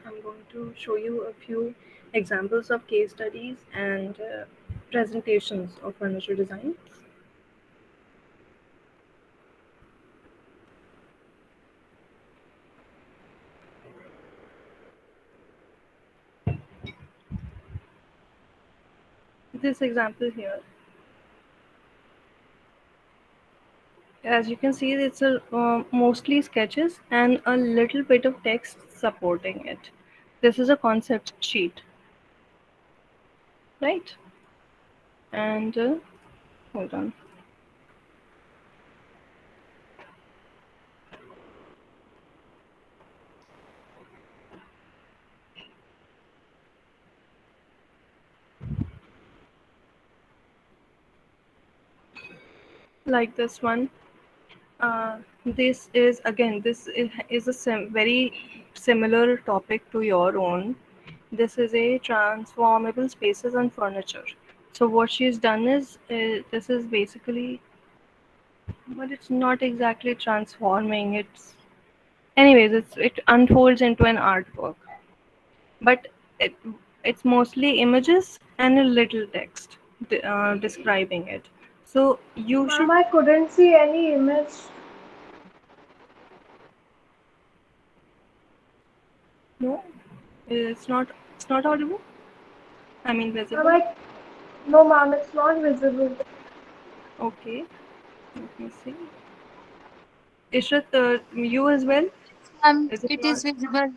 I'm going to show you a few examples of case studies and presentations of furniture design. This example here, as you can see, it's a mostly sketches and a little bit of text supporting it. This is a concept sheet, right? And hold on. Like this one. This is again, is a very similar topic to your own. This is a transformable spaces and furniture. So what she's done is, this is basically, but it's not exactly transforming. It's, anyways, it unfolds into an artwork, but it it's mostly images and a little text describing it. So you Ma'am, should I couldn't see any image. know, it's not audible. I mean Ma'am, visible. no, ma'am, it's not visible. Okay, let me see. Ishrat, you as well? Is it It not? is visible.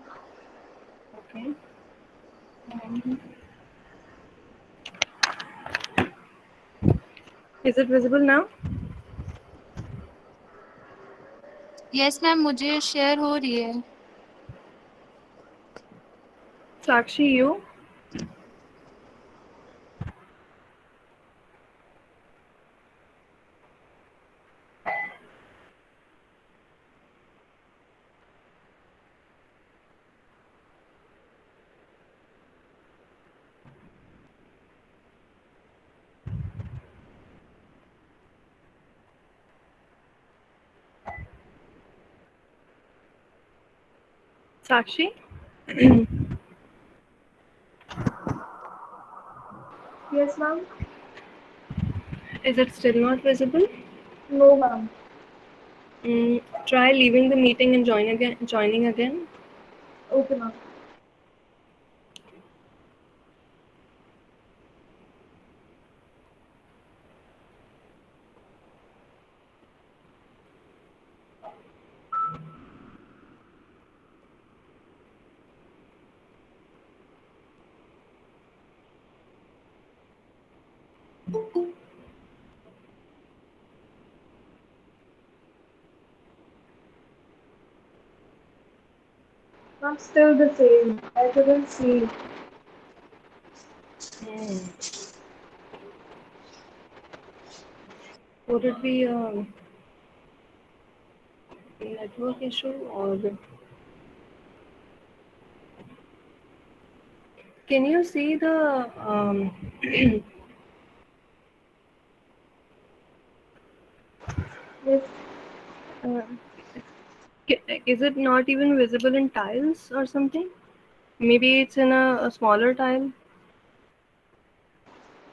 Okay. Um, is it visible now? Yes ma'am मुझे share हो रही है. Sakshi, you? Sakshi? Yes, ma'am. Is it still not visible? No, ma'am. Try leaving the meeting and joining again. Okay, ma'am. Ma'am, still the same. I couldn't see. Hmm. Would it be a network issue, or can you see the Yes, uh, is it not even visible in tiles or something? Maybe it's in a smaller tile.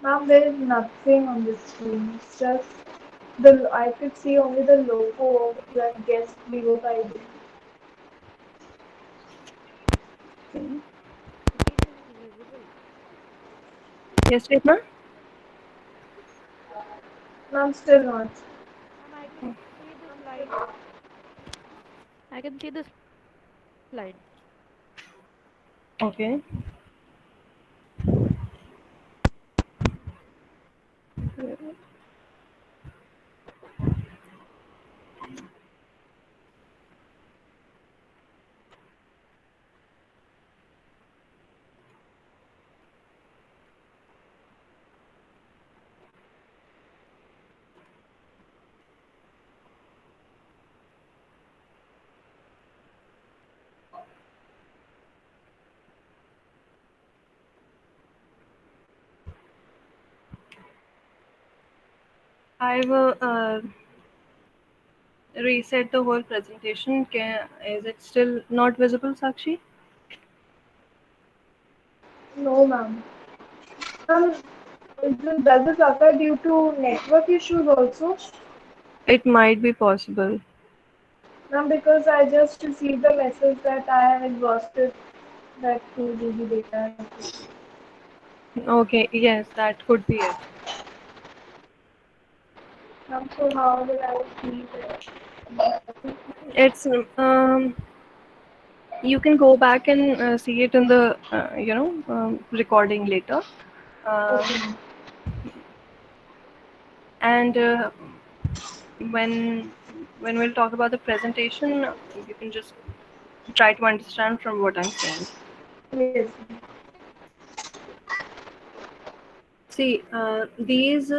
ma'am, there is nothing on the screen. It's just the I could see only the logo of the guest Vivo ID. Okay. Yes, Chetna? Ma'am, still not. Ma'am, I can see the slide. I can see the slide. Okay. I've reset the whole presentation. Is it still not visible, Sakshi? No, ma'am. Ma'am, does this occur due to network issues also? It might be possible. Ma'am, because I just received a message that I have exhausted that 2 GB data. Okay, yes, that could be it. Ma'am, so how will I see that? It's you can go back and see it in the recording later. Okay, Um, ma'am. and when when we'll talk about the presentation, you can just try to understand from what I'm saying. Yes, ma'am. See, these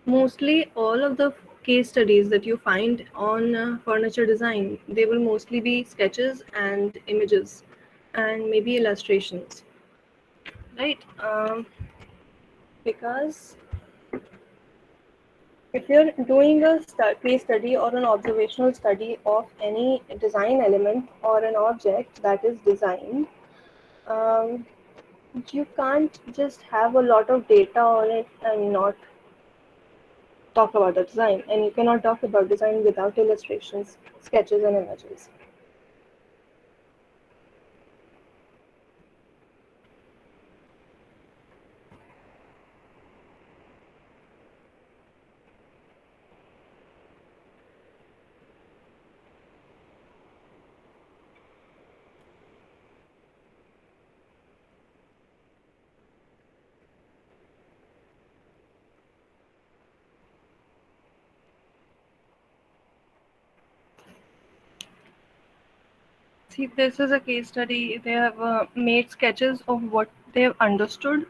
mostly all of the case studies that you find on furniture design, they will mostly be sketches and images and maybe illustrations, right? Because if you're doing a case study or an observational study of any design element or an object that is designed, um, you can't just have a lot of data on it and not talk about the design. And you cannot talk about design without illustrations, sketches, and images. See, this is a case study. They have made sketches of what they've understood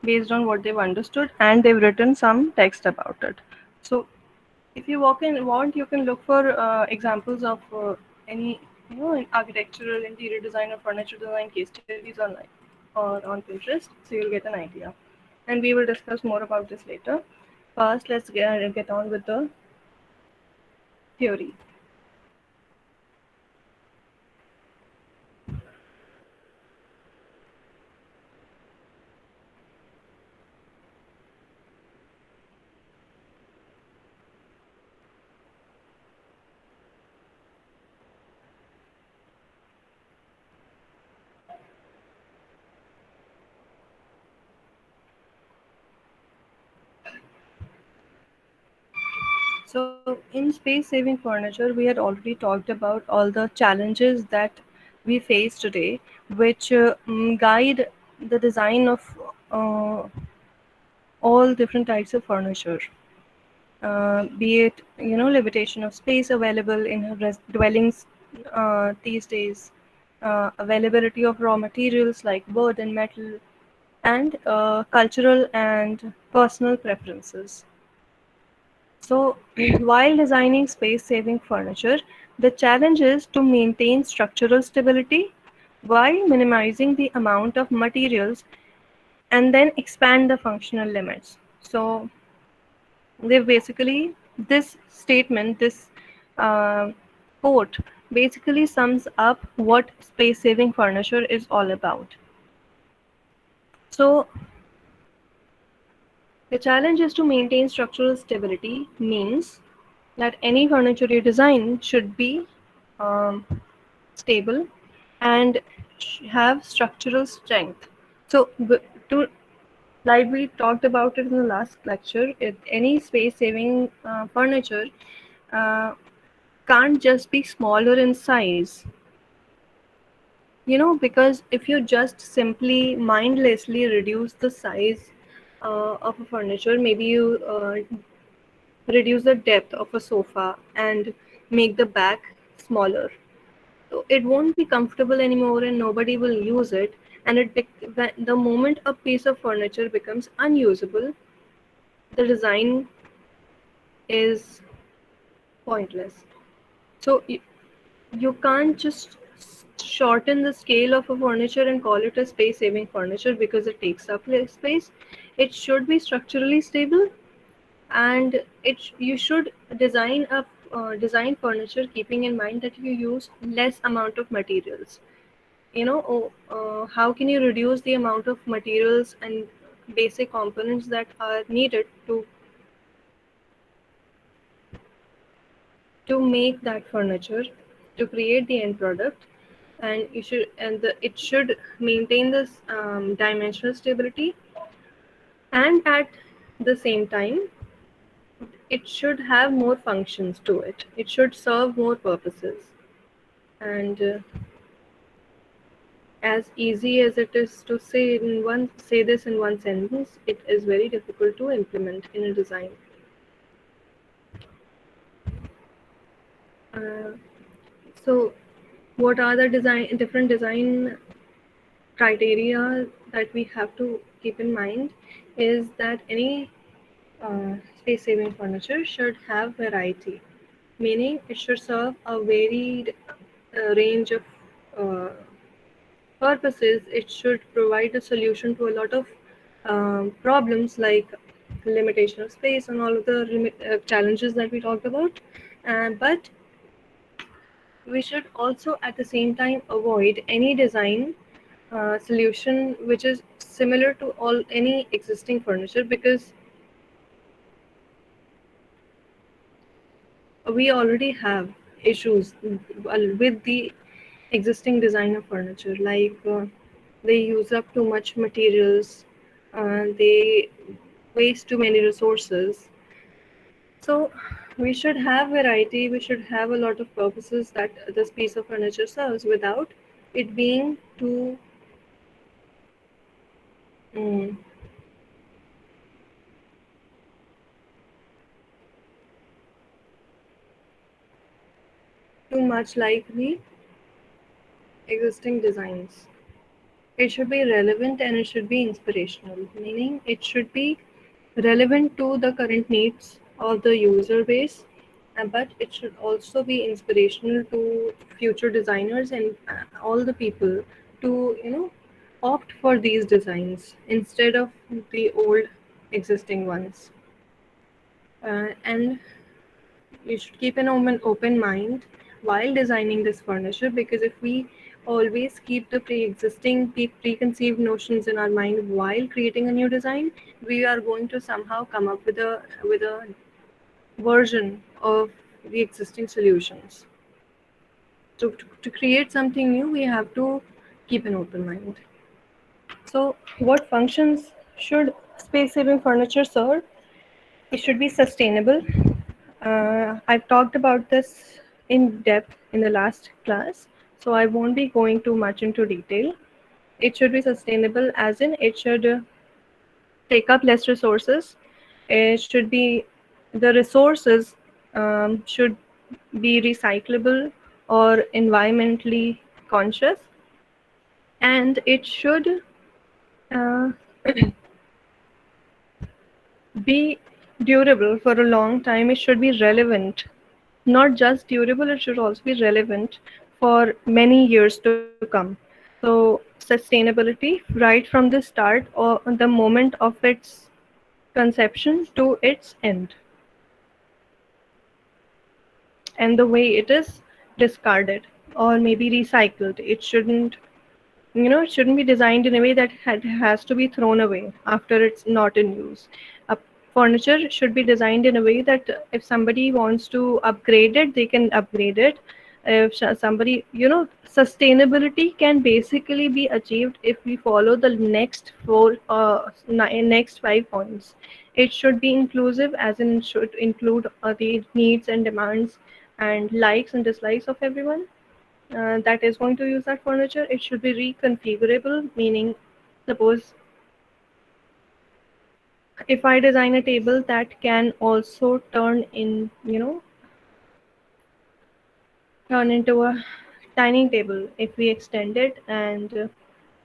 based on what they've understood, and they've written some text about it. So, if you want, you can look for examples of any, architectural, interior design, or furniture design case studies online or on Pinterest, so you'll get an idea. And we will discuss more about this later. First, let's get on with the theory. So, in space saving furniture, we had already talked about all the challenges that we face today, which guide the design of uh, all different types of furniture. Be it, limitation of space available in dwellings these days, availability of raw materials like wood and metal, and cultural and personal preferences. So, while designing space saving furniture, the challenge is to maintain structural stability while minimizing the amount of materials and then expand the functional limits. So, they basically, this statement, this uh, quote, basically sums up what space saving furniture is all about. So, the challenge is to maintain structural stability means that any furniture you design should be um, stable and have structural strength. So, to like we talked about it in the last lecture, any space-saving furniture uh, can't just be smaller in size. Because if you just simply mindlessly reduce the size of a furniture, maybe you reduce the depth of a sofa and make the back smaller. So it won't be comfortable anymore and nobody will use it. And the moment a piece of furniture becomes unusable, the design is pointless. So you can't just shorten the scale of a furniture and call it a space saving furniture because it takes up less space. It should be structurally stable, and you should design furniture keeping in mind that you use less amount of materials. how can you reduce the amount of materials and basic components that are needed to make that furniture, to create the end product. And it should maintain this dimensional stability, and at the same time it should have more functions to it. It should serve more purposes. And as easy as it is to say this in one sentence, it is very difficult to implement in a design. Uh, so, what are the different design criteria that we have to keep in mind? Is that any space-saving furniture should have variety, meaning it should serve a varied range of uh, purposes. It should provide a solution to a lot of problems like limitation of space and all of the challenges that we talked about. But we should also at the same time avoid any design solution which is similar to all any existing furniture, because we already have issues with the existing design of furniture, like they use up too much materials, they waste too many resources. So we should have variety, we should have a lot of purposes that this piece of furniture serves without it being mm, too much like the existing designs. It should be relevant and it should be inspirational, meaning it should be relevant to the current needs of the user base, but it should also be inspirational to future designers and all the people to opt for these designs instead of the old existing ones. And you should keep an open mind while designing this furniture, because if we always keep the pre-existing preconceived notions in our mind while creating a new design, we are going to somehow come up with a version of the existing solutions. So to create something new, we have to keep an open mind. So what functions should space-saving furniture serve? It should be sustainable. I've talked about this in depth in the last class, so I won't be going too much into detail. It should be sustainable, as in it should take up less resources. It should be the resources should be recyclable or environmentally conscious, and it should uh, be durable for a long time. It should be relevant, not just durable, it should also be relevant for many years to come. So sustainability right from the start or the moment of its conception to its end, and the way it is discarded or maybe recycled. It shouldn't be designed in a way that has to be thrown away after it's not in use. A furniture should be designed in a way that if somebody wants to upgrade it, they can upgrade it. If somebody, sustainability can basically be achieved if we follow the next 5 points. It should be inclusive, as in it should include the needs and demands and likes and dislikes of everyone that is going to use that furniture. It should be reconfigurable, meaning suppose if I design a table that can also turn into a dining table if we extend it, and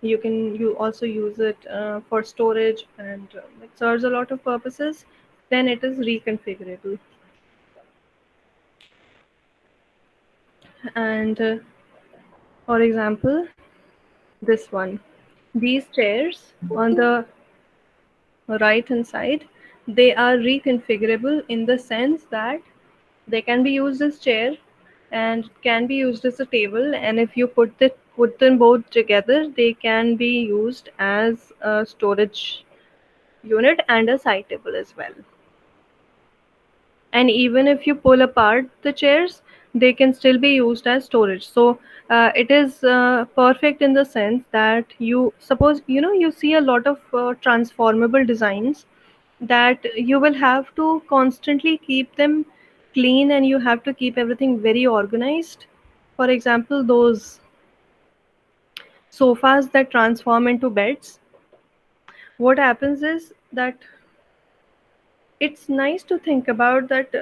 you also use it for storage, and it serves a lot of purposes, then it is reconfigurable. And for example, this one, these chairs on the right hand side, they are reconfigurable in the sense that they can be used as chair and can be used as a table, and if you put put them both together, they can be used as a storage unit and a side table as well. And even if you pull apart the chairs, they can still be used as storage. So it is perfect in the sense that you suppose, you see a lot of transformable designs that you will have to constantly keep them clean, and you have to keep everything very organized. For example, those sofas that transform into beds, what happens is that it's nice to think about that.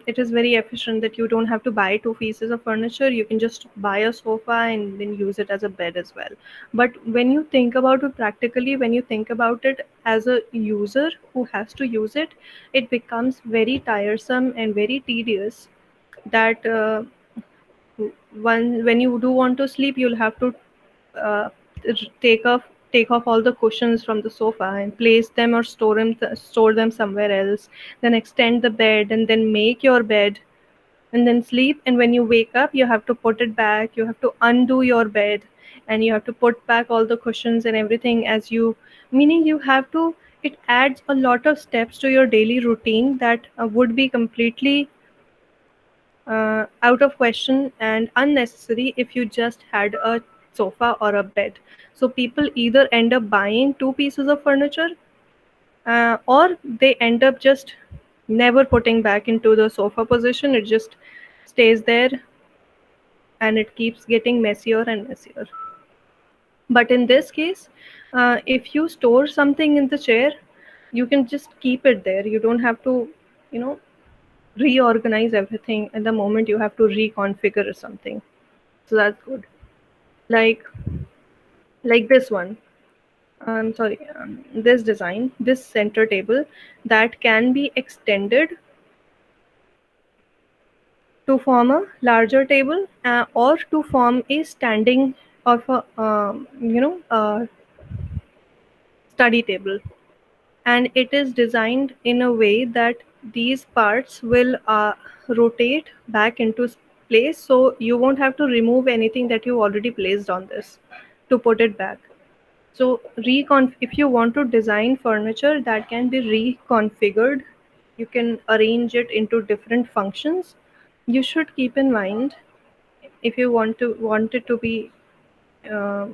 It is very efficient that you don't have to buy two pieces of furniture. You can just buy a sofa and then use it as a bed as well. But when you think about it practically, when you think about it as a user who has to use it, it becomes very tiresome and very tedious that when you do want to sleep, you'll have to uh, take off all the cushions from the sofa and place them or store them somewhere else, then extend the bed and then make your bed and then sleep. And when you wake up, you have to put it back, you have to undo your bed, and you have to put back all the cushions and everything as you, meaning you have to, it adds a lot of steps to your daily routine that would be completely out of question and unnecessary if you just had a sofa or a bed. So people either end up buying two pieces of furniture, or they end up just never putting back into the sofa position. It just stays there and it keeps getting messier and messier. But in this case, if you store something in the chair, you can just keep it there. You don't have to, you know, reorganize everything at the moment you have to reconfigure something. So that's good. Like this one. Sorry, this design, this center table that can be extended to form a larger table, or to form a standing of a study table. And it is designed in a way that these parts will rotate back into place, so you won't have to remove anything that you already placed on this to put it back. So if you want to design furniture that can be reconfigured, you can arrange it into different functions. You should keep in mind, if you want it to be uh,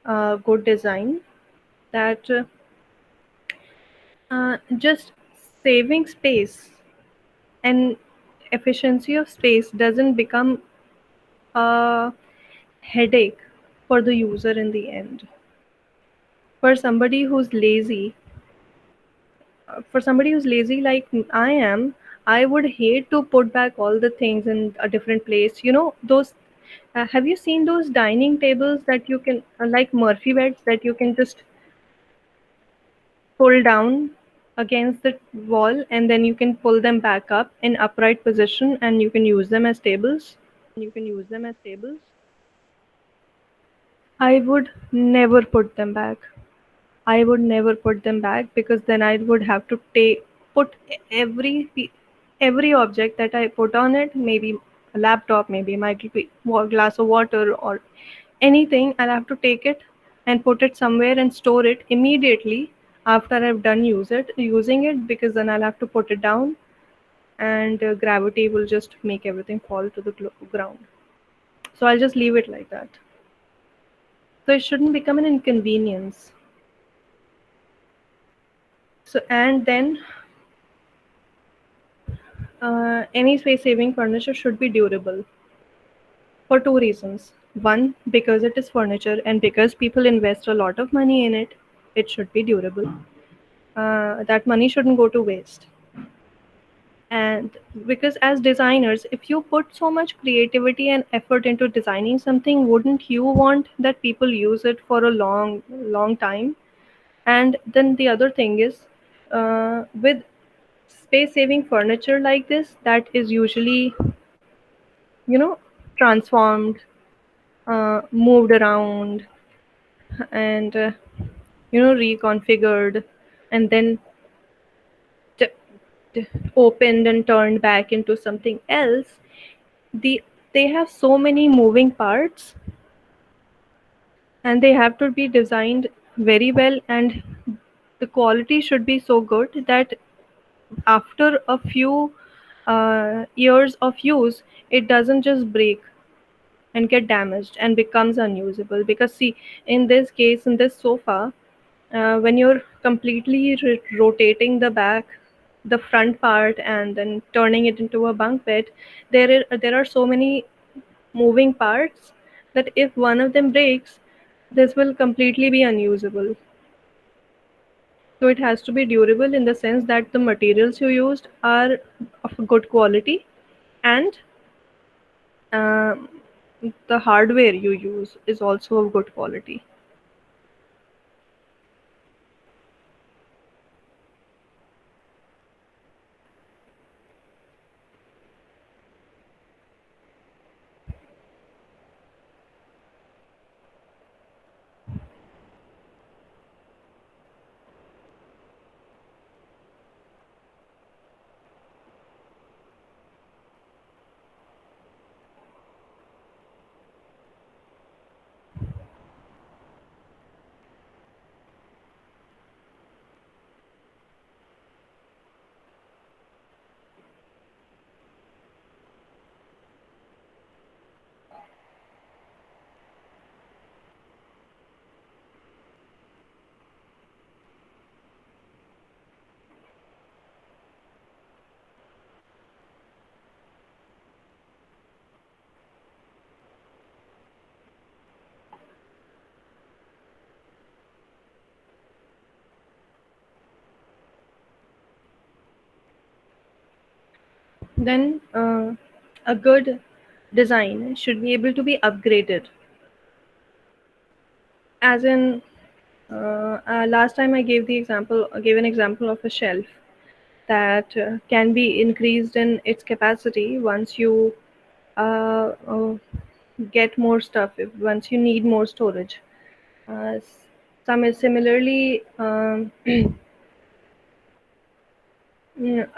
a good design, that just saving space and efficiency of space doesn't become a headache for the user in the end. For somebody who's lazy, like I am, I would hate to put back all the things in a different place. Those. Have you seen those dining tables that you can, like Murphy beds, that you can just pull down against the wall and then you can pull them back up in upright position and you can use them as tables? I would never put them back. I would never put them back because then I would have to put every object that I put on it, maybe a laptop, maybe my glass of water or anything. I'll have to take it and put it somewhere and store it immediately after I've done using it, because then I'll have to put it down, and gravity will just make everything fall to the ground. So I'll just leave it like that. So it shouldn't become an inconvenience. So, and then any space saving furniture should be durable for two reasons. One, because it is furniture and because people invest a lot of money in it, it should be durable. That money shouldn't go to waste. And because as designers, if you put so much creativity and effort into designing something, wouldn't you want that people use it for a long time? And then the other thing is, with space saving furniture like this, that is usually, you know, transformed, moved around, and reconfigured, and then t- opened and turned back into something else, the they have so many moving parts, and they have to be designed very well, and the quality should be so good that after a few years of use it doesn't just break and get damaged and becomes unusable. Because see, in this case, in this sofa, when you're completely rotating the front part and then turning it into a bunk bed, there are so many moving parts that if one of them breaks, this will completely be unusable. So it has to be durable in the sense that the materials you used are of good quality, and um, the hardware you use is also of good quality. Then a good design should be able to be upgraded. As in, last time I gave an example of a shelf that can be increased in its capacity once you get more stuff, once you need more storage. Some is similarly, mm,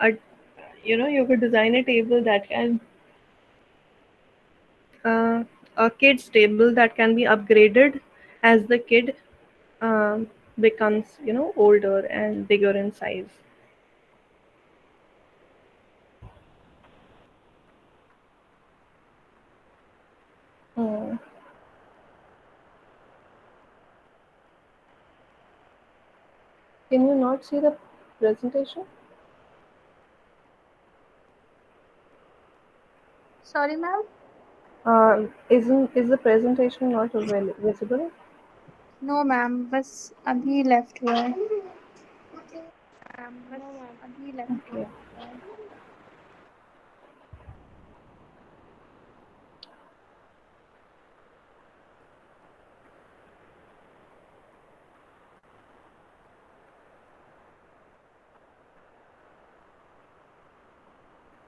a, you could design a table that can uh, a kid's table that can be upgraded as the kid um, becomes older and bigger in size. uh, can you not see the presentation? Sorry, ma'am. Is the presentation not visible? No, ma'am. बस अभी left हुआ है. No, ma'am. Okay.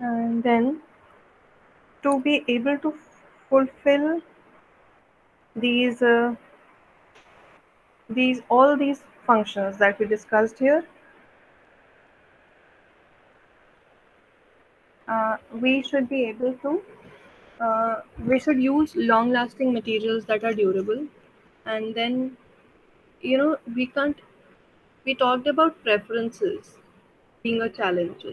And then to be able to fulfill these all these functions that we discussed here, we should be able to we should use long lasting materials that are durable. And then we can't we talked about preferences being a challenge,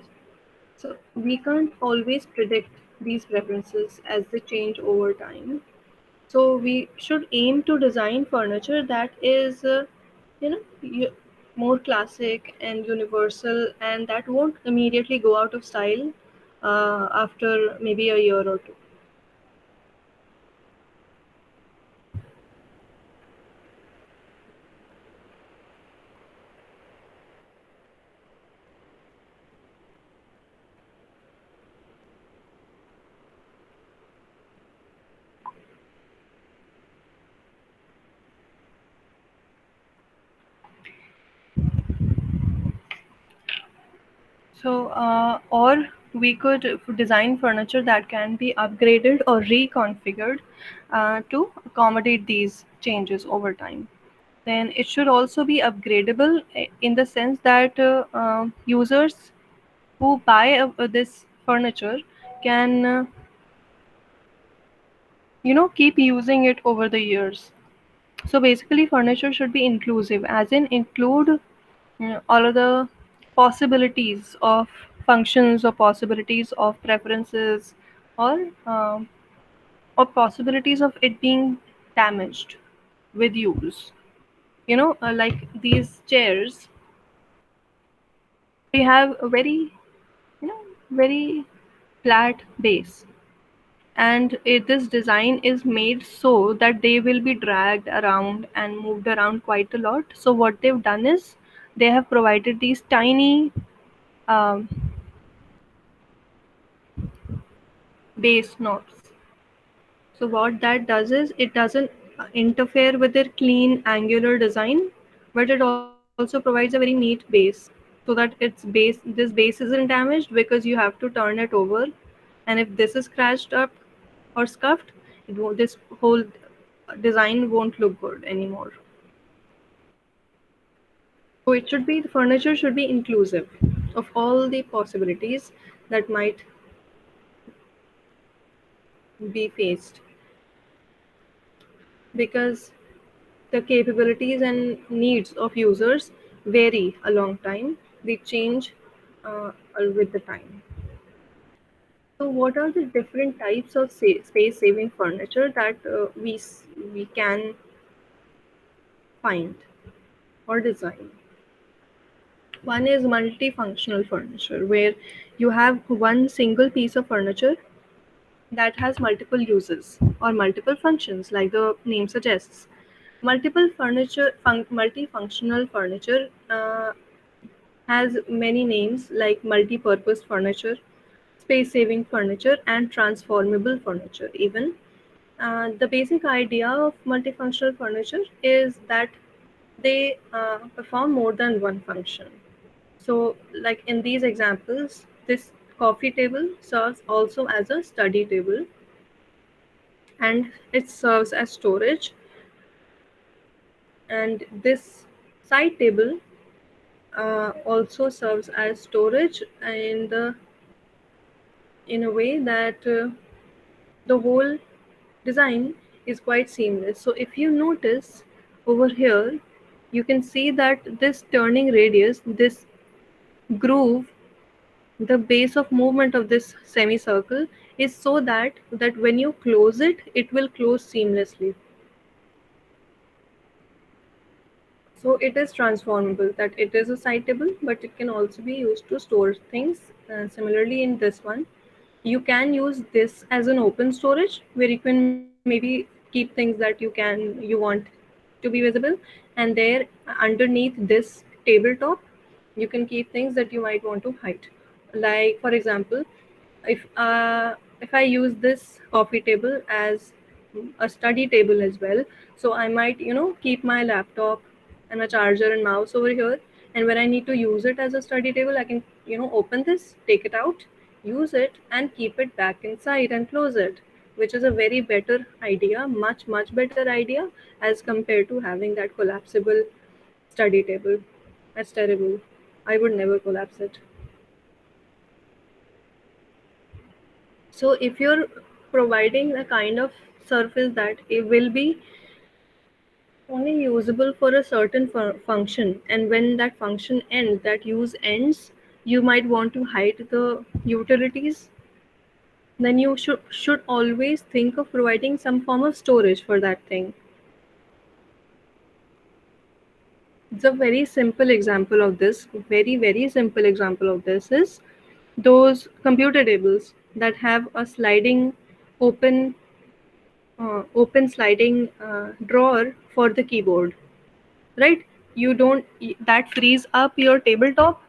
so we can't always predict these preferences as they change over time. So we should aim to design furniture that is you know more classic and universal, and that won't immediately go out of style after maybe a year or two. So, or we could design furniture that can be upgraded or reconfigured to accommodate these changes over time. Then it should also be upgradable in the sense that users who buy this furniture can keep using it over the years. So basically, furniture should be inclusive, as in include all of the possibilities of functions or possibilities of preferences, or or possibilities of it being damaged with use. Like these chairs, they have a very flat base, and this design is made so that they will be dragged around and moved around quite a lot. So what they've done is they have provided these tiny um, base knobs. So what that does is it doesn't interfere with their clean angular design, but it also provides a very neat base, so that this base isn't damaged because you have to turn it over, and if this is scratched up or scuffed, this whole design won't look good anymore. So the furniture should be inclusive of all the possibilities that might be faced, because the capabilities and needs of users vary along time. They change with the time. So, what are the different types of space-saving furniture that we can find or design? One is multifunctional furniture, where you have one single piece of furniture that has multiple uses or multiple functions, like the name suggests. Multifunctional furniture has many names like multi-purpose furniture, space-saving furniture, and transformable furniture. Even the basic idea of multifunctional furniture is that they perform more than one function. So, like in these examples, this coffee table serves also as a study table, and it serves as storage. And this side table also serves as storage in a way that the whole design is quite seamless. So if you notice over here, you can see that this turning radius, this groove, the base of movement of this semicircle is so that when you close it, it will close seamlessly. So it is transformable, that it is a side table, but it can also be used to store things. Similarly, in this one, you can use this as an open storage where you can maybe keep things that you want to be visible, and there underneath this tabletop, you can keep things that you might want to hide. Like for example, if I use this coffee table as a study table as well, so I might keep my laptop and a charger and mouse over here, and when I need to use it as a study table, I can open this, take it out, use it, and keep it back inside and close it, which is a very better idea, much better idea, as compared to having that collapsible study table. That's terrible. I would never collapse it. So if you're providing a kind of surface that it will be only usable for a certain function, and when that function ends, that use ends, you might want to hide the utilities, then you should always think of providing some form of storage for that thing. It's a very simple example of this. Very simple example of this is those computer tables that have a open open sliding drawer for the keyboard, right? You don't That frees up your tabletop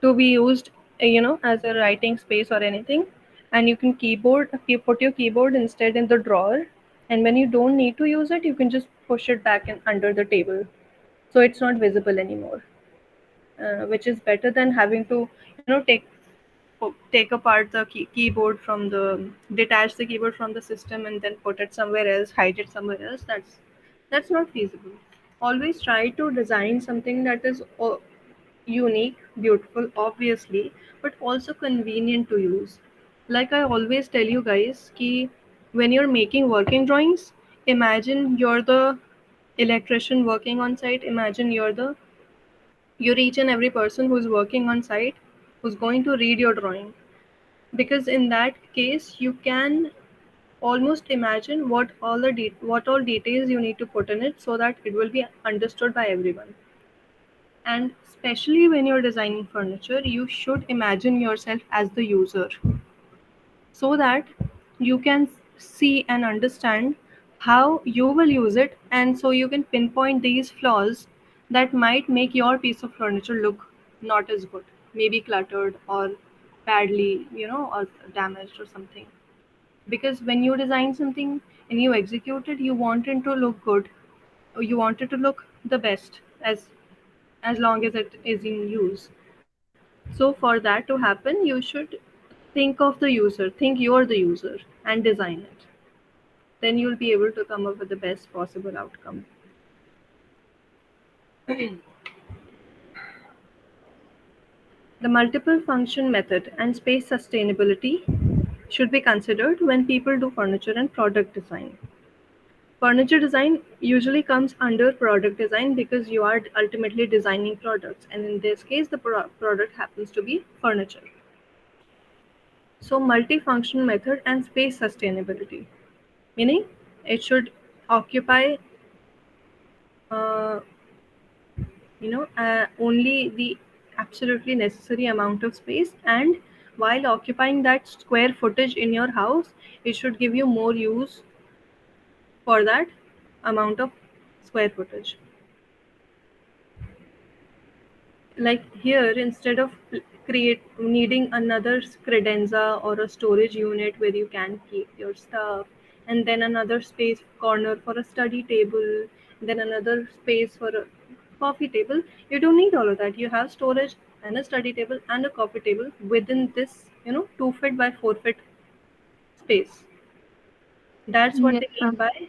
to be used as a writing space or anything, and you put your keyboard instead in the drawer, and when you don't need to use it, you can just push it back in under the table, so it's not visible anymore, which is better than having to take apart the keyboard from the detach the keyboard from the system and then put it somewhere else, hide it somewhere else. That's not feasible. Always try to design something that is unique, beautiful, obviously, but also convenient to use. Like I always tell you guys, ki when you're making working drawings, imagine you're the electrician working on site. Imagine you're each and every person who's working on site who's going to read your drawing, because in that case you can almost imagine what all details you need to put in it so that it will be understood by everyone. And especially when you're designing furniture, you should imagine yourself as the user so that you can see and understand how you will use it, and so you can pinpoint these flaws that might make your piece of furniture look not as good, maybe cluttered or badly, or damaged or something. Because when you design something and you execute it, you want it to look good, or you want it to look the best as long as it is in use. So for that to happen, you should think of the user, think you're the user, and design it. Then you'll be able to come up with the best possible outcome. The multiple function method and space sustainability should be considered when people do furniture and product design. Furniture design usually comes under product design because you are ultimately designing products, and in this case, the product happens to be furniture. So, multifunction method and space sustainability, meaning it should occupy uh, only the absolutely necessary amount of space, and while occupying that square footage in your house, it should give you more use for that amount of square footage. Like here, instead of create needing another credenza or a storage unit where you can keep your stuff, and then another space corner for a study table, then another space for a coffee table, you don't need all of that. You have storage and a study table and a coffee table within this 2 feet by 4 feet space. That's what Yes, they mean by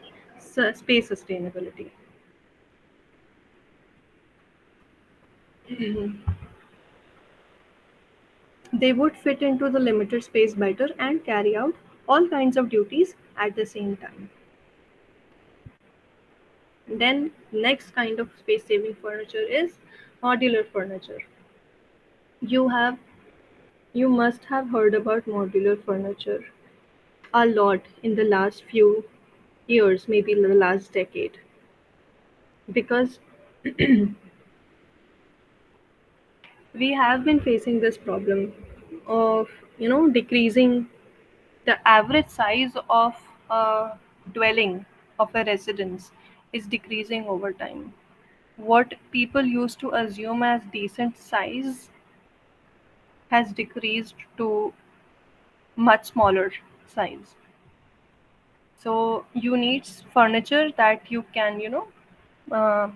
space sustainability. They would fit into the limited space better and carry out all kinds of duties at the same time. Then, next kind of space saving furniture is modular furniture. You have you must have heard about modular furniture a lot in the last few years, maybe in the last decade, because we have been facing this problem of decreasing the average size of a dwelling, of a residence, is decreasing over time. What people used to assume as decent size has decreased to much smaller size. So you need furniture that you can uh,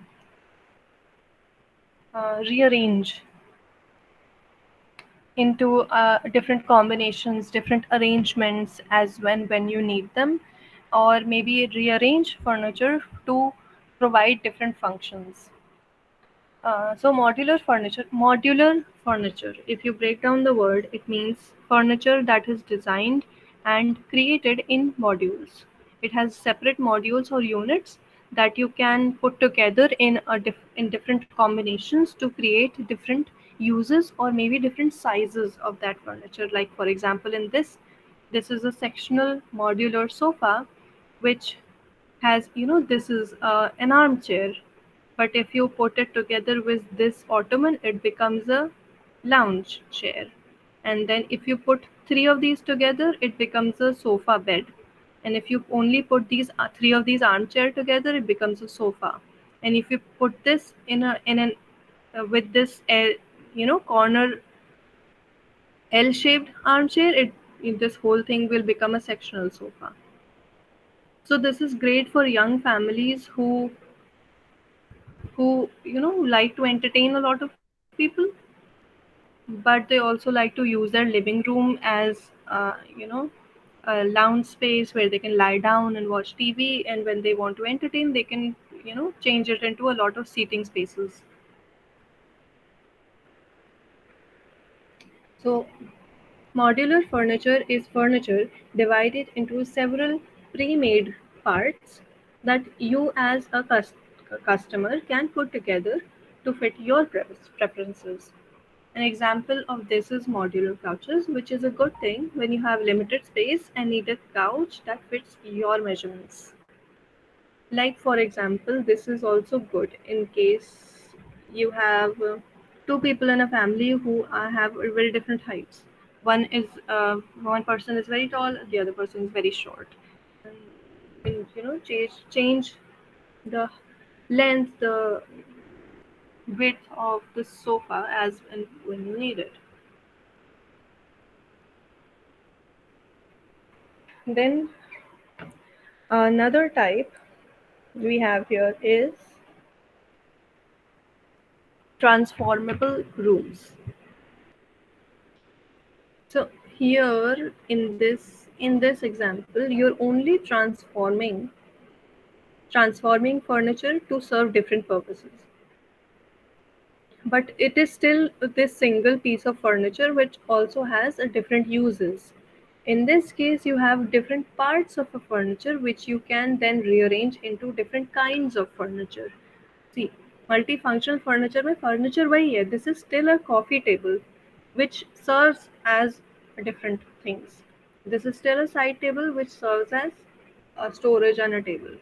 rearrange into different combinations, different arrangements as when you need them, or maybe rearrange furniture to provide different functions. So modular furniture, if you break down the word, it means furniture that is designed and created in modules. It has separate modules or units that you can put together in different combinations to create different uses or maybe different sizes of that furniture. Like for example, in this is a sectional modular sofa, which has this is an armchair, but if you put it together with this ottoman, it becomes a lounge chair. And then if you put three of these together, it becomes a sofa bed. And if you only put these three of these armchair together, it becomes a sofa. And if you put this in an with this corner L-shaped armchair, this whole thing will become a sectional sofa. So this is great for young families who like to entertain a lot of people, but they also like to use their living room as a lounge space where they can lie down and watch TV, and when they want to entertain, they can change it into a lot of seating spaces. So modular furniture is furniture divided into several pre-made parts that you as a customer can put together to fit your preferences. An example of this is modular couches, which is a good thing when you have limited space and need a couch that fits your measurements. Like, for example, this is also good in case you have two people in a family who have very different heights. One person is very tall, the other person is very short. And change the length, the width of the sofa as and when you need it. Then another type we have here is transformable rooms. So here in this example, you're only transforming furniture to serve different purposes. But it is still this single piece of furniture which also has a different uses. In this case, you have different parts of a furniture which you can then rearrange into different kinds of furniture. See, multifunctional furniture में furniture वही है. This is still a coffee table, which serves as different things. This is still a side table which serves as a storage and a table.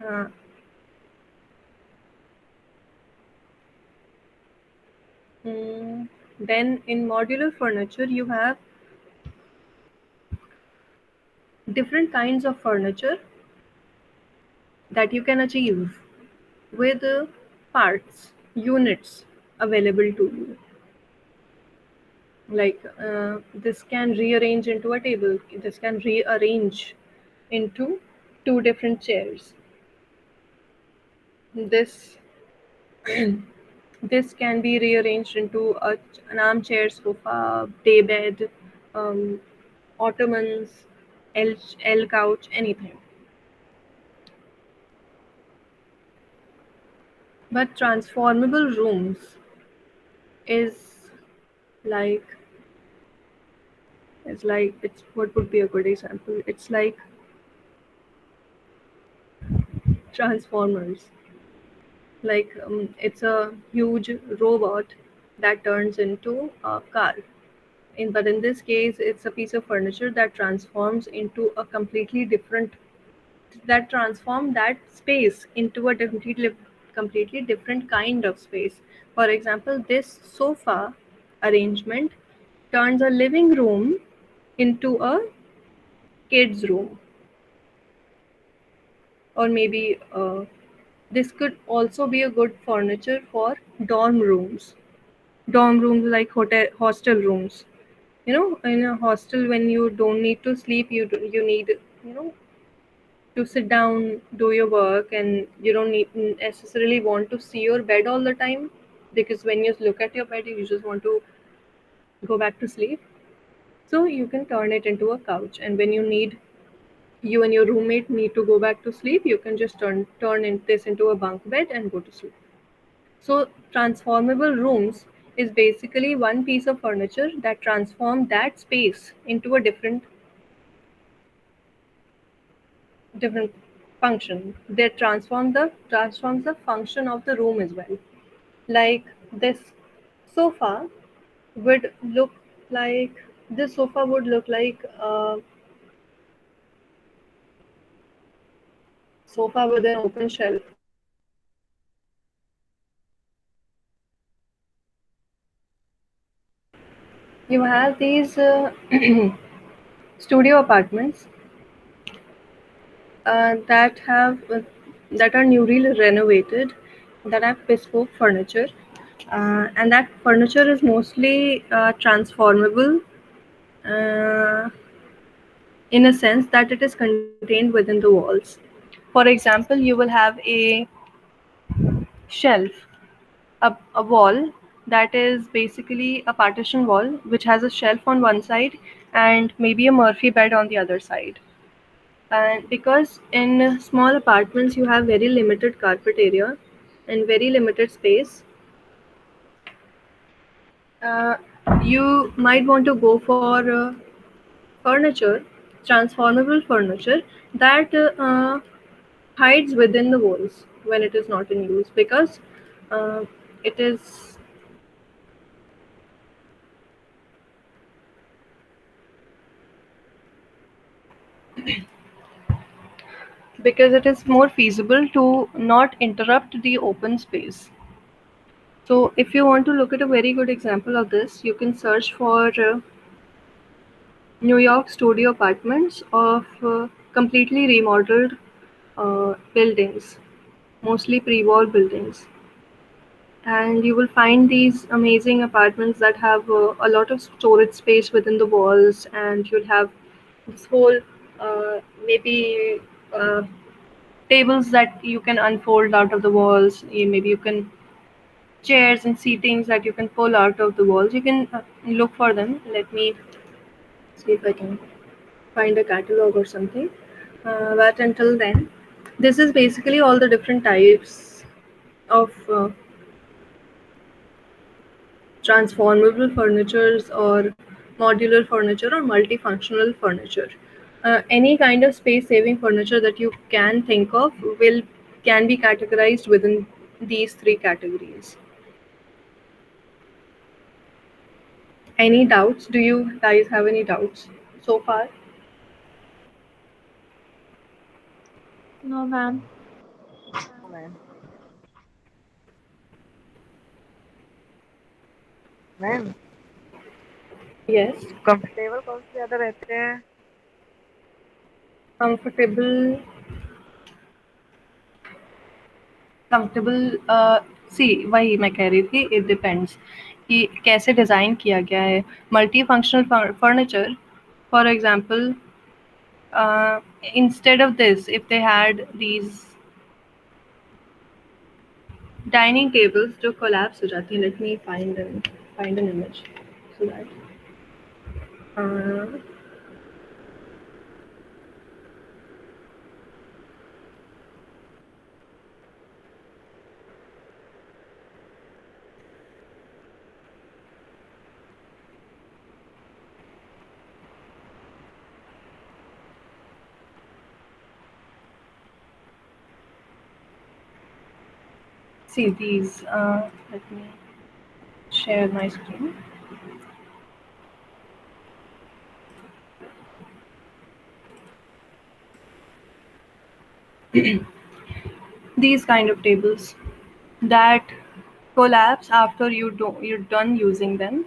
Uh, then in modular furniture, you have different kinds of furniture that you can achieve with parts, units available to you. Like this can rearrange into a table, this can rearrange into two different chairs. This this can be rearranged into an armchair, sofa, day bed, um, ottomans, L couch, anything. But transformable rooms is like it's what would be a good example? It's like Transformers. Like it's a huge robot that turns into a car. But in this case, it's a piece of furniture that transforms into a that transform that space into a completely different kind of space. For example, this sofa arrangement turns a living room into a kids room, or maybe this could also be a good furniture for dorm rooms like hostel rooms. In a hostel, when you don't need to sleep, you need to sit down, do your work, and you don't need necessarily want to see your bed all the time, because when you look at your bed, you just want to go back to sleep. So you can turn it into a couch, and when you and your roommate need to go back to sleep, you can just this into a bunk bed and go to sleep. So transformable rooms is basically one piece of furniture that transform that space into a different function. They transforms the function of the room as well. Like sofa would look this sofa would look like a sofa with an open shelf. You have these studio apartments that are newly renovated, that have bespoke furniture, and that furniture is mostly transformable, uh, in a sense that it is contained within the walls. For example, you will have a shelf, a wall that is basically a partition wall which has a shelf on one side and maybe a Murphy bed on the other side. And because in small apartments you have very limited carpet area and very limited space, uh, you might want to go for furniture transformable furniture that hides within the walls when it is not in use, because it is more feasible to not interrupt the open space. So if you want to look at a very good example of this, you can search for New York studio apartments of completely remodeled buildings, mostly pre-war buildings. And you will find these amazing apartments that have a lot of storage space within the walls, and you'll have this whole maybe uh, tables that you can unfold out of the walls. Maybe you can chairs and seatings that you can pull out of the walls. You can look for them. Let me see if I can find a catalog or something. But until then, this is basically all the different types of transformable furnitures or modular furniture or multifunctional furniture. Any kind of space saving furniture that you can think of will can be categorized within these three categories. Any doubts? Do you guys have any doubts so far? No, ma'am. Ma'am ma'am Yes. Comfortable कौन से ज्यादा रहते हैं? Comfortable, सी वही मैं कह रही थी, इट डिपेंड्स कि कैसे डिज़ाइन किया गया है। Multi functional furniture, for example, instead of this, if they had these dining tables जो collapse हो जाती हैं, let me find an image so that see these. Let me share my screen. These kind of tables that collapse after you're done using them.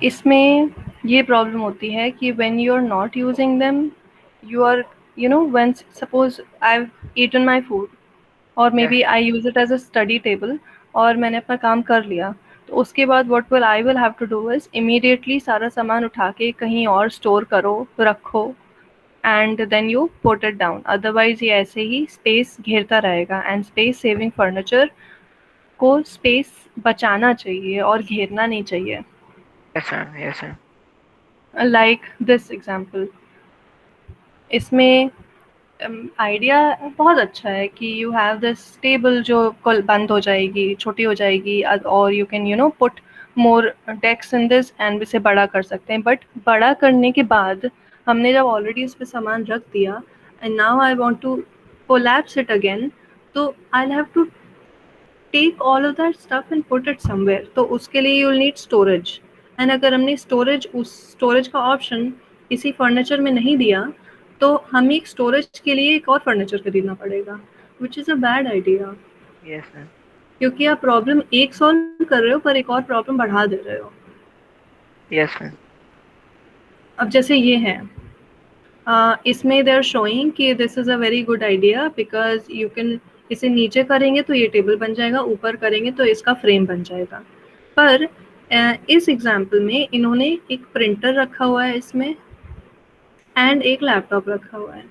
इसमें ये problem होती है कि when you're not using them, you are, when suppose I've eaten my food or maybe I use it as a study table और मैंने अपना काम कर लिया, तो उसके बाद what will I will have to do is immediately सारा सामान उठा के कहीं और स्टोर करो, रखो, and then you put it down. Otherwise ये ऐसे ही स्पेस घेरता रहेगा, and space saving furniture को स्पेस बचाना चाहिए और घेरना नहीं चाहिए. yes sir. Like this example, इसमें आइडिया बहुत अच्छा है कि यू हैव दिस टेबल जो कल बंद हो जाएगी, छोटी हो जाएगी, और you can put more desks in this and इसे बड़ा कर सकते हैं. बट बड़ा करने के बाद हमने जब ऑलरेडी इस पे सामान रख दिया and now I want to collapse it again, तो I have to take all of that stuff and put it somewhere. तो उसके लिए you will need storage, and अगर हमने उस स्टोरेज का ऑप्शन इसी फर्नीचर में नहीं दिया, तो हमें एक स्टोरेज के लिए एक और फर्नीचर खरीदना पड़ेगा, which is a bad idea. Yes sir. क्योंकि आप प्रॉब्लम एक सॉल्व कर रहे हो पर एक और प्रॉब्लम बढ़ा दे रहे हो. Yes sir. अब जैसे ये है, इसमें दे आर शोइंग कि this is a very good idea because you can, इसे नीचे करेंगे तो ये टेबल बन जाएगा, ऊपर करेंगे तो इसका फ्रेम बन जाएगा. पर इस एग्जाम्पल में इन्होंने एक प्रिंटर रखा हुआ है इसमें एंड एक लैपटॉप रखा हुआ है,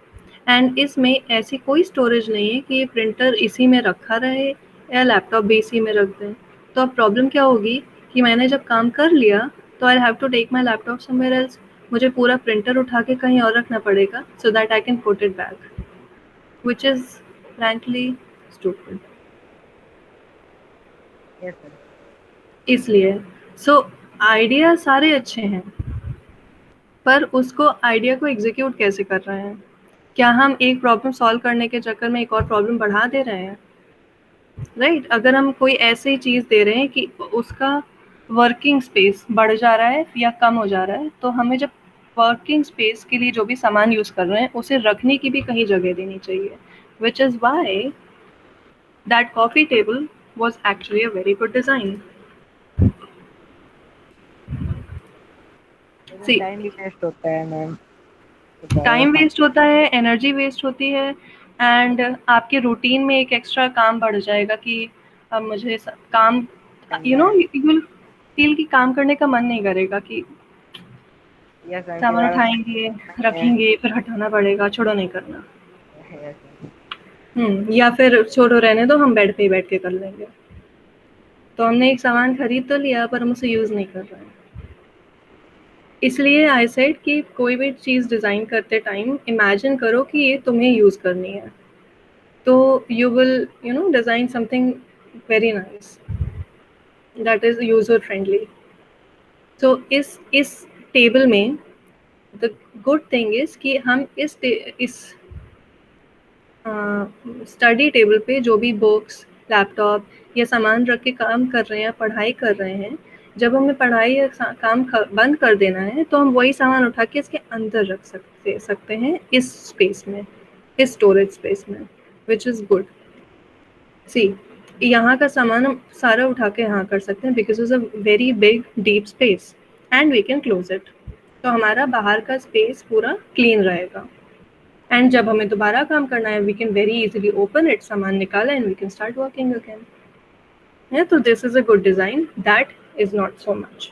एंड इसमें ऐसी कोई स्टोरेज नहीं है कि ये प्रिंटर इसी में रखा रहे या लैपटॉप भी इसी में रख दें. तो अब प्रॉब्लम क्या होगी कि मैंने जब काम कर लिया तो I have to take my laptop somewhere else. मुझे पूरा प्रिंटर उठा के कहीं और रखना पड़ेगा so that I can put it back, which is frankly stupid. Yes sir. इसलिए सो आइडिया सारे अच्छे हैं, पर उसको आइडिया को एग्जीक्यूट कैसे कर रहे हैं? क्या हम एक प्रॉब्लम सॉल्व करने के चक्कर में एक और प्रॉब्लम बढ़ा दे रहे हैं? राइट? अगर हम कोई ऐसी चीज़ दे रहे हैं कि उसका वर्किंग स्पेस बढ़ जा रहा है या कम हो जा रहा है, तो हमें जब वर्किंग स्पेस के लिए जो भी सामान यूज़ कर रहे हैं उसे रखने की भी कहीं जगह देनी चाहिए, which is why that coffee table was actually a very good design. लेकिन See, टाइम भी वेस्ट होता है मैम। टाइम वेस्ट होता है, एनर्जी वेस्ट होती है, एंड आपके रूटीन में एक एक्स्ट्रा काम बढ़ जाएगा कि अब मुझे काम, you know, you will feel कि काम करने का मन नहीं करेगा, कि यस मैम, सामान उठाएंगे, रखेंगे, फिर हटाना पड़ेगा, छोड़ो नहीं करना। या फिर छोड़ो रहने दो, हम बेड पे ही बैठ के कर लेंगे। तो हमने एक सामान खरीद तो लिया पर हम उसे यूज़ नहीं कर रहे हैं। इसलिए आई सेड कि कोई भी चीज़ डिज़ाइन करते टाइम इमेजिन करो कि ये तुम्हें यूज़ करनी है, तो you will design something very nice that is user friendly. तो इस टेबल में द गुड थिंग इज़ कि हम इस स्टडी टेबल पे जो भी बुक्स, लैपटॉप या सामान रख के काम कर रहे हैं, पढ़ाई कर रहे हैं, जब हमें पढ़ाई या काम बंद कर देना है तो हम वही सामान उठा के इसके अंदर रख सकते हैं, इस स्पेस में, इस स्टोरेज स्पेस में, विच इज़ गुड। सी, यहाँ का सामान हम सारा उठा के यहाँ कर सकते हैं because is a very big deep space and we can close it. तो हमारा बाहर का स्पेस पूरा क्लीन रहेगा, एंड जब हमें दोबारा काम करना है we can very easily open it, सामान निकाला and we can start working again. Yeah, so this is a good design. That is not so much.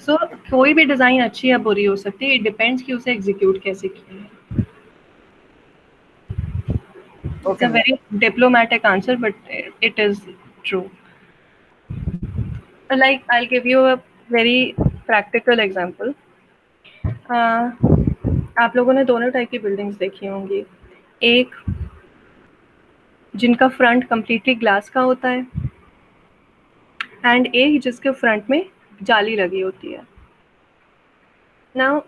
So कोई भी डिज़ाइन अच्छी या बुरी हो सकती है, इट डिपेंड्स कि उसे एग्जीक्यूट कैसे किया है। It's a very diplomatic answer, but it is true. Like, I'll give you a very practical example. आप लोगों ने दोनों टाइप की बिल्डिंग्स देखी होंगी, एक जिनका फ्रंट कम्प्लीटली ग्लास का होता है एंड एक जिसके फ्रंट में जाली लगी होती है। Now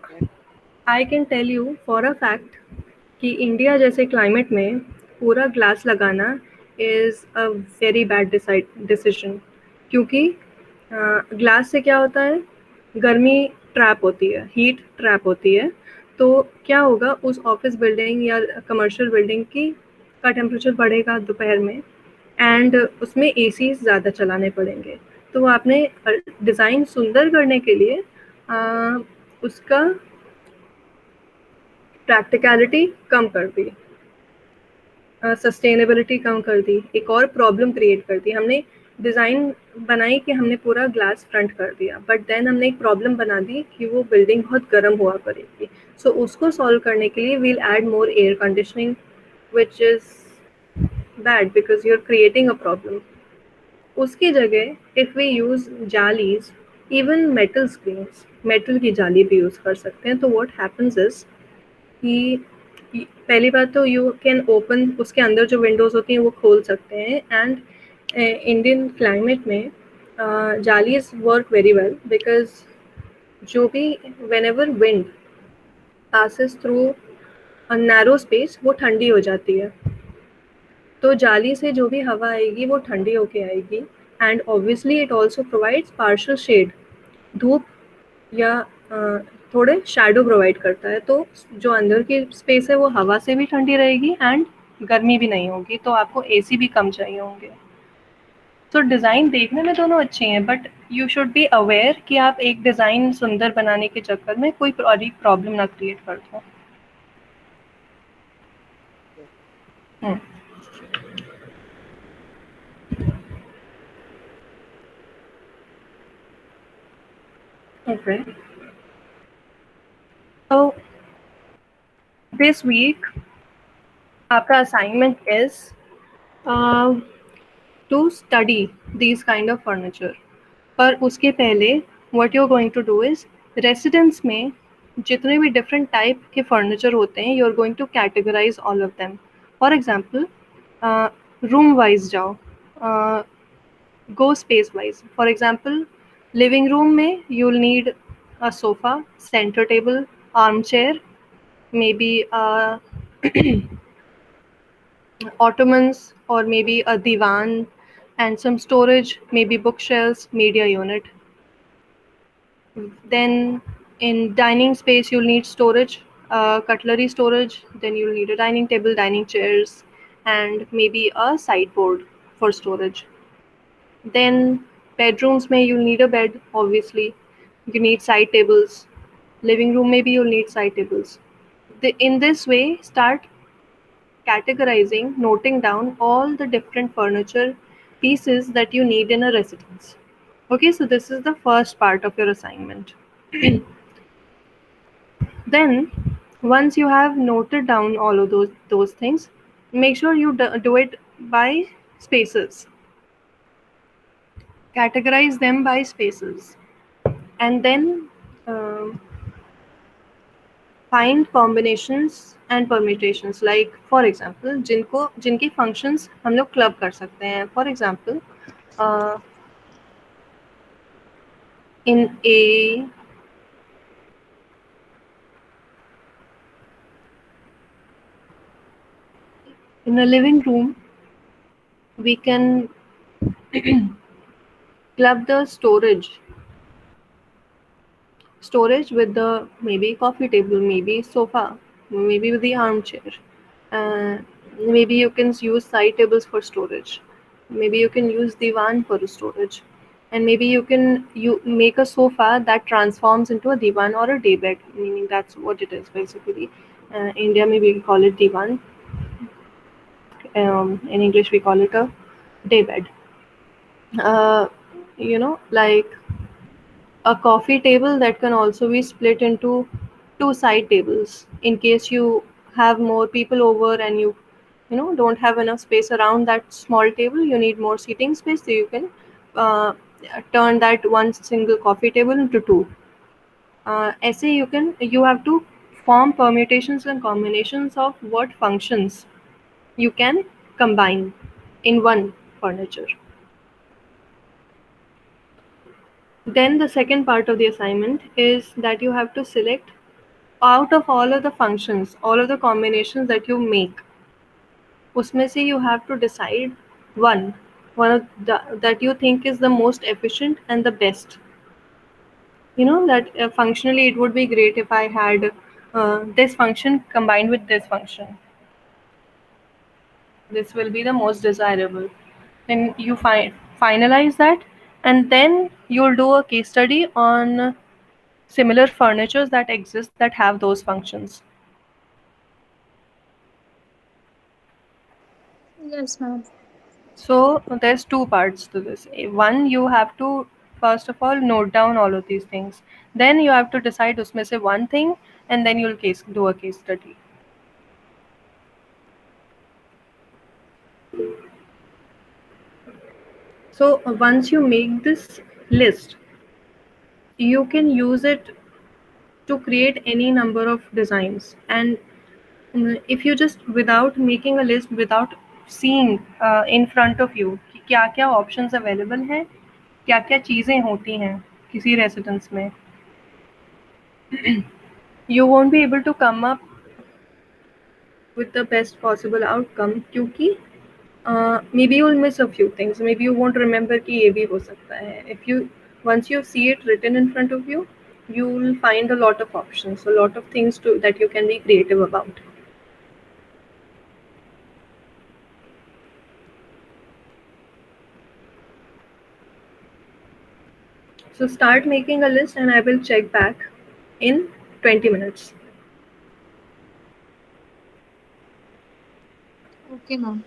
I can tell you for a fact कि इंडिया जैसे क्लाइमेट में पूरा ग्लास लगाना is a very bad decision, क्योंकि ग्लास से क्या होता है, गर्मी ट्रैप होती है, हीट ट्रैप होती है। तो क्या होगा, उस ऑफिस बिल्डिंग या कमर्शियल बिल्डिंग का टेम्परेचर बढ़ेगा दोपहर में, एंड उसमें एसी ज़्यादा चलाने पड़ेंगे। तो आपने डिज़ाइन सुंदर करने के लिए उसका प्रैक्टिकलिटी कम कर दी, सस्टेनेबिलिटी कम कर दी, एक और प्रॉब्लम क्रिएट कर दी। हमने डिज़ाइन बनाई कि हमने पूरा ग्लास फ्रंट कर दिया, बट देन हमने एक प्रॉब्लम बना दी कि वो बिल्डिंग बहुत गर्म हुआ करेगी। सो उसको सॉल्व करने के लिए we'll add more air conditioning, which is bad because you are creating a problem. उसकी जगह इफ़ वी यूज़ जालीज, इवन मेटल स्क्रीन्स, मेटल की जाली भी यूज़ कर सकते हैं। तो व्हाट हैपन्स इज कि पहली बात तो यू कैन ओपन, उसके अंदर जो विंडोज़ होती हैं वो खोल सकते हैं, एंड इंडियन क्लाइमेट में जालीज वर्क वेरी वेल बिकॉज जो भी when ever wind passes through a narrow space वो ठंडी हो जाती है। तो जाली से जो भी हवा आएगी वो ठंडी होके आएगी, and obviously it also provides partial shade, धूप या थोड़े शैडो प्रोवाइड करता है। तो जो अंदर की स्पेस है वो हवा से भी ठंडी रहेगी एंड गर्मी भी नहीं होगी, तो आपको एसी भी कम चाहिए होंगे। तो डिज़ाइन देखने में दोनों अच्छे हैं, but you should be aware कि आप एक डिज़ाइन सुंदर बनाने के चक्कर में कोई प्रॉब्लम ना क्रिएट कर दो। Okay. So this week आपका assignment is to study these kind of furniture. पर उसके पहले what you're going to do is residence में जितने भी different type के furniture होते हैं you're going to categorize all of them. For example, room wise जाओ, go space wise. For example, living room में you'll need a sofa, center table, armchair, maybe ottomans or maybe a divan, and some storage, maybe bookshelves, media unit. Then in dining space you'll need storage, cutlery storage, then you'll need a dining table, dining chairs, and maybe a sideboard for storage. Then bedrooms may you'll need a bed, obviously. You need side tables. Living room maybe you'll need side tables. In this way, start categorizing, noting down all the different furniture pieces that you need in a residence. Okay, so this is the first part of your assignment. Then, once you have noted down all of those things, make sure you do it by spaces. Categorize them by spaces, and then find combinations and permutations. Like for example, जिनके functions हम लोग club कर सकते हैं. For example, in a living room, we can club the storage with the maybe coffee table, maybe sofa, maybe with the armchair. Maybe you can use side tables for storage. Maybe you can use divan for storage. And maybe you make a sofa that transforms into a divan or a daybed, meaning that's what it is basically. India maybe we call it divan. In English we call it a daybed. Like a coffee table that can also be split into two side tables in case you have more people over and you don't have enough space around that small table. You need more seating space, so you can uh, turn that one single coffee table into two. ऐसे you have to form permutations and combinations of what functions you can combine in one furniture. Then the second part of the assignment is that you have to select out of all of the functions, all of the combinations that you make. उसमें से you have to decide one of that you think is the most efficient and the best. That functionally it would be great if I had this function combined with this function. This will be the most desirable. Then you finalize that, and then you'll do a case study on similar furnitures that exist that have those functions. Yes, ma'am. So there's two parts to this. One, you have to first of all note down all of these things. Then you have to decide उसमें से one thing, and then you'll do a case study. So once you make this list, you can use it to create any number of designs. And if you just, without making a list, without seeing in front of you कि क्या क्या options available हैं, क्या क्या चीज़ें होती हैं किसी residence में, you won't be able to come up with the best possible outcome, क्योंकि maybe you'll miss a few things. Maybe you won't remember कि ये भी हो सकता है. Once you see it written in front of you, you will find a lot of options, a lot of things that you can be creative about. So start making a list, and I will check back in 20 minutes. Okay, ma'am.